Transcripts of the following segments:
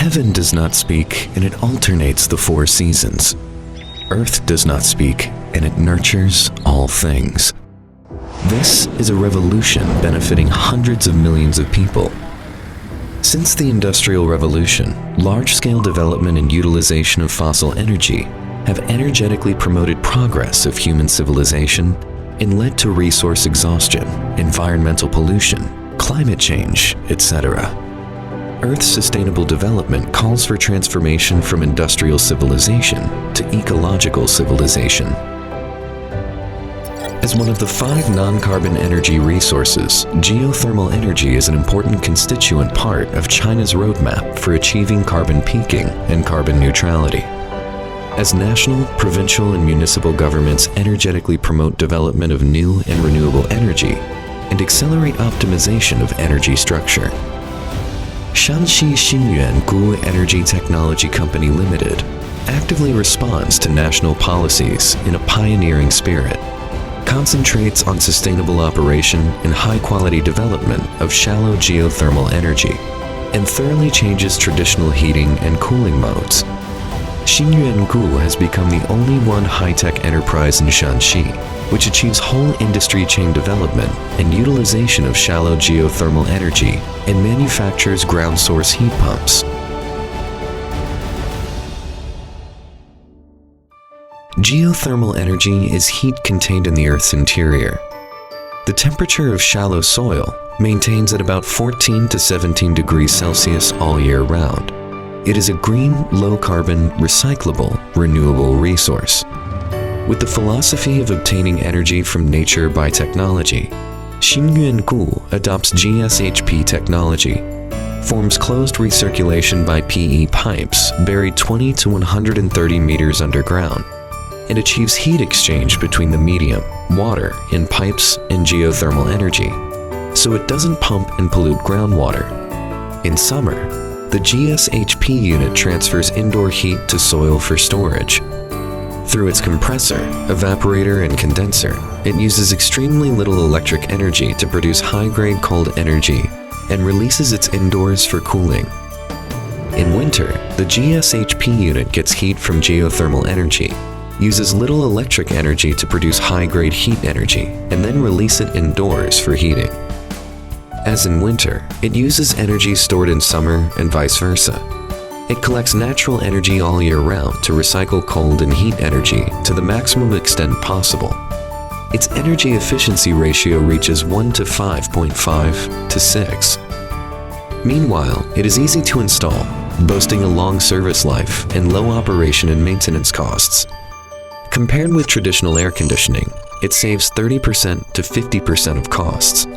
Heaven does not speak, and it alternates the four seasons. Earth does not speak, and it nurtures all things. This is a revolution benefiting hundreds of millions of people. Since the Industrial Revolution, large-scale development and utilization of fossil energy have energetically promoted progress of human civilization and led to resource exhaustion, environmental pollution, climate change, etc. Earth's sustainable development calls for transformation from industrial civilization to ecological civilization. As one of the 5 non-carbon energy resources, geothermal energy is an important constituent part of China's roadmap for achieving carbon peaking and carbon neutrality. As national, provincial, and municipal governments energetically promote development of new and renewable energy and accelerate optimization of energy structure, Shanxi Xinyuangu Energy Technology Company Limited actively responds to national policies in a pioneering spirit, concentrates on sustainable operation and high-quality development of shallow geothermal energy, and thoroughly changes traditional heating and cooling modes. Xinyuangu has become the only one high-tech enterprise in Shanxi which achieves whole industry chain development and utilization of shallow geothermal energy and manufactures ground source heat pumps. Geothermal energy is heat contained in the Earth's interior. The temperature of shallow soil maintains at about 14 to 17 degrees Celsius all year round. It is a green, low-carbon, recyclable, renewable resource. With the philosophy of obtaining energy from nature by technology, Xinyuangu adopts GSHP technology, forms closed recirculation by PE pipes buried 20 to 130 meters underground, and achieves heat exchange between the medium, water, in pipes and geothermal energy, so it doesn't pump and pollute groundwater. In summer, the GSHP unit transfers indoor heat to soil for storage. Through its compressor, evaporator, and condenser, it uses extremely little electric energy to produce high-grade cold energy and releases it indoors for cooling. In winter, the GSHP unit gets heat from geothermal energy, uses little electric energy to produce high-grade heat energy, and then release it indoors for heating. As in winter, it uses energy stored in summer and vice versa. It collects natural energy all year round to recycle cold and heat energy to the maximum extent possible. Its energy efficiency ratio reaches 1 to 5.5 to 6. Meanwhile, it is easy to install, boasting a long service life and low operation and maintenance costs. Compared with traditional air conditioning, it saves 30% to 50% of costs.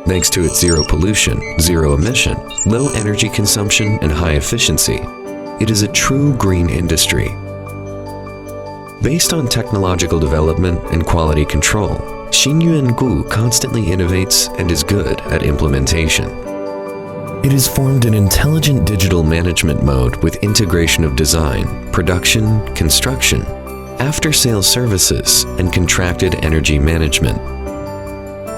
Thanks to its zero pollution, zero emission, low energy consumption, and high efficiency, it is a true green industry. Based on technological development and quality control, Xinyuangu constantly innovates and is good at implementation. It has formed an intelligent digital management mode with integration of design, production, construction, after-sales services, and contracted energy management,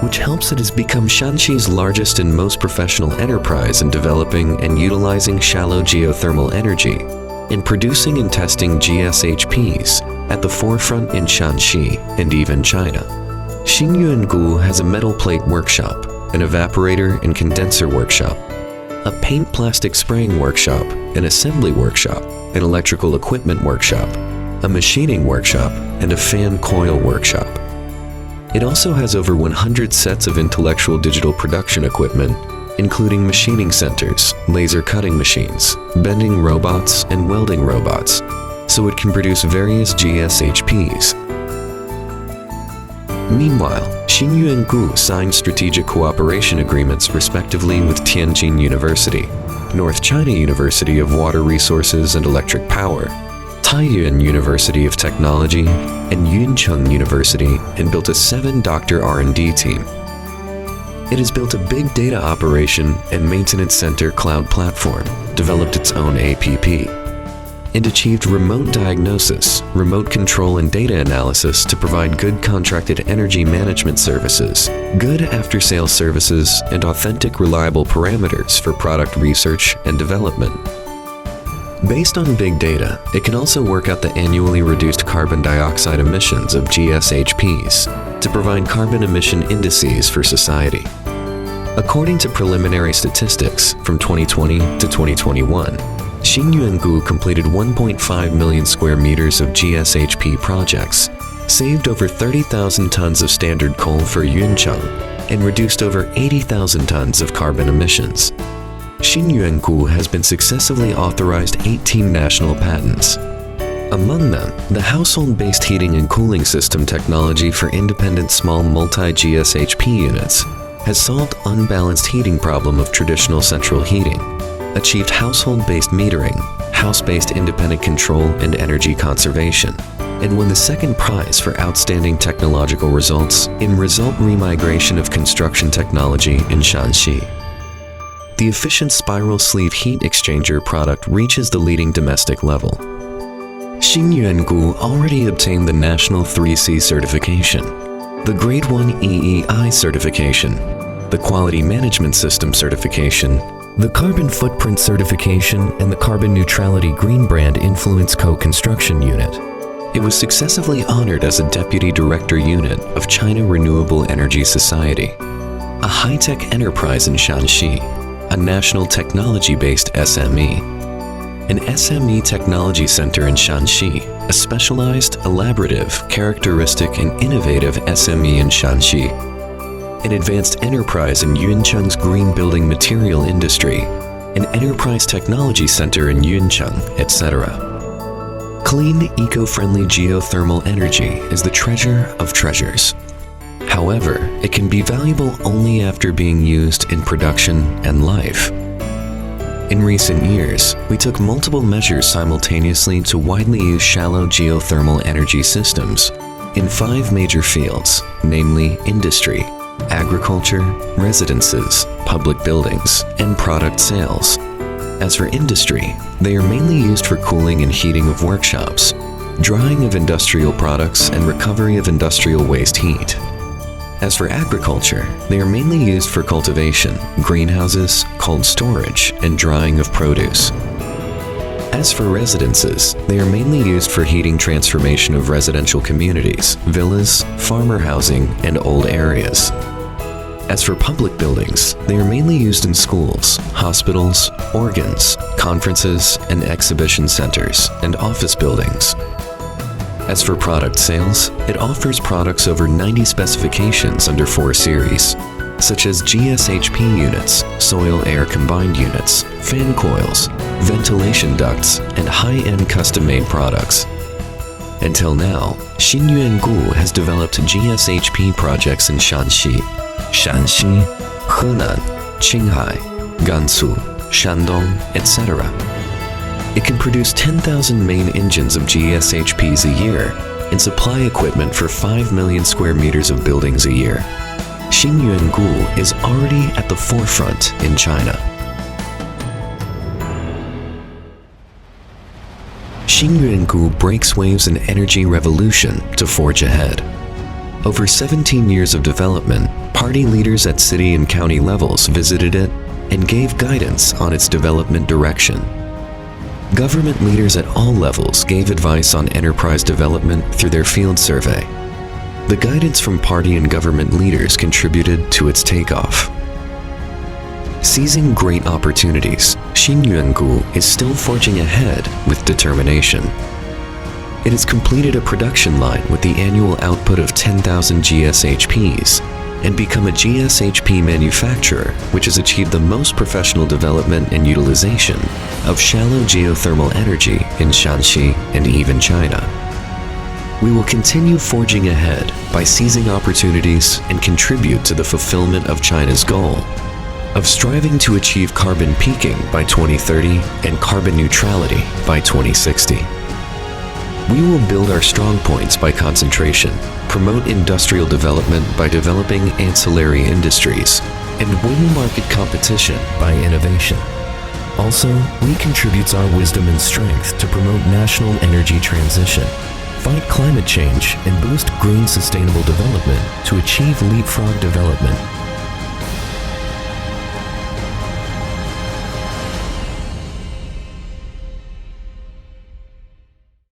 which helps it has become Shanxi's largest and most professional enterprise in developing and utilizing shallow geothermal energy and producing and testing GSHPs at the forefront in Shanxi and even China. Xinyuangu has a metal plate workshop, an evaporator and condenser workshop, a paint plastic spraying workshop, an assembly workshop, an electrical equipment workshop, a machining workshop, and a fan coil workshop. It also has over 100 sets of intellectual digital production equipment, including machining centers, laser cutting machines, bending robots, and welding robots, so it can produce various GSHPs. Meanwhile, Xinyuangu signed strategic cooperation agreements respectively with Tianjin University, North China University of Water Resources and Electric Power, Taiyuan University of Technology, and Yuncheng University, and built a 7-doctor R&D team. It has built a big data operation and maintenance center cloud platform, developed its own APP, and achieved remote diagnosis, remote control and data analysis to provide good contracted energy management services, good after-sales services, and authentic, reliable parameters for product research and development. Based on big data, it can also work out the annually reduced carbon dioxide emissions of GSHPs to provide carbon emission indices for society. According to preliminary statistics from 2020 to 2021, Xinyuangu completed 1.5 million square meters of GSHP projects, saved over 30,000 tons of standard coal for Yuncheng, and reduced over 80,000 tons of carbon emissions. Xinyuangu has been successively authorized 18 national patents. Among them, the household-based heating and cooling system technology for independent small multi-GSHP units has solved unbalanced heating problem of traditional central heating, achieved household-based metering, house-based independent control and energy conservation, and won the second prize for outstanding technological results in result remigration of construction technology in Shanxi. The efficient spiral sleeve heat exchanger product reaches the leading domestic level. Xinyuangu already obtained the National 3C certification, the Grade 1 EEI certification, the Quality Management System certification, the Carbon Footprint certification, and the Carbon Neutrality Green Brand Influence Co-Construction Unit. It was successively honored as a Deputy Director Unit of China Renewable Energy Society, a high-tech enterprise in Shanxi, a national technology-based SME, an SME Technology Center in Shanxi, a specialized, elaborative, characteristic, and innovative SME in Shanxi, an advanced enterprise in Yuncheng's green building material industry, an enterprise technology center in Yuncheng, etc. Clean, eco-friendly geothermal energy is the treasure of treasures. However, it can be valuable only after being used in production and life. In recent years, we took multiple measures simultaneously to widely use shallow geothermal energy systems in 5 major fields, namely industry, agriculture, residences, public buildings, and product sales. As for industry, they are mainly used for cooling and heating of workshops, drying of industrial products, and recovery of industrial waste heat. As for agriculture, they are mainly used for cultivation, greenhouses, cold storage, and drying of produce. As for residences, they are mainly used for heating transformation of residential communities, villas, farmer housing, and old areas. As for public buildings, they are mainly used in schools, hospitals, organs, conferences, and exhibition centers, and office buildings. As for product sales, it offers products over 90 specifications under 4 series, such as GSHP units, soil-air combined units, fan coils, ventilation ducts, and high-end custom-made products. Until now, Xinyuangu has developed GSHP projects in Shanxi, Henan, Qinghai, Gansu, Shandong, etc. It can produce 10,000 main engines of GSHPs a year and supply equipment for 5 million square meters of buildings a year. Xinyuangu is already at the forefront in China. Xinyuangu breaks waves in energy revolution to forge ahead. Over 17 years of development, party leaders at city and county levels visited it and gave guidance on its development direction. Government leaders at all levels gave advice on enterprise development through their field survey. The guidance from party and government leaders contributed to its takeoff. Seizing great opportunities, Xinyuangu is still forging ahead with determination. It has completed a production line with the annual output of 10,000 GSHPs and become a GSHP manufacturer which has achieved the most professional development and utilization of shallow geothermal energy in Shanxi and even China. We will continue forging ahead by seizing opportunities and contribute to the fulfillment of China's goal of striving to achieve carbon peaking by 2030 and carbon neutrality by 2060. We will build our strong points by concentration, promote industrial development by developing ancillary industries, and win market competition by innovation. Also, we contribute our wisdom and strength to promote national energy transition, fight climate change, and boost green sustainable development to achieve leapfrog development.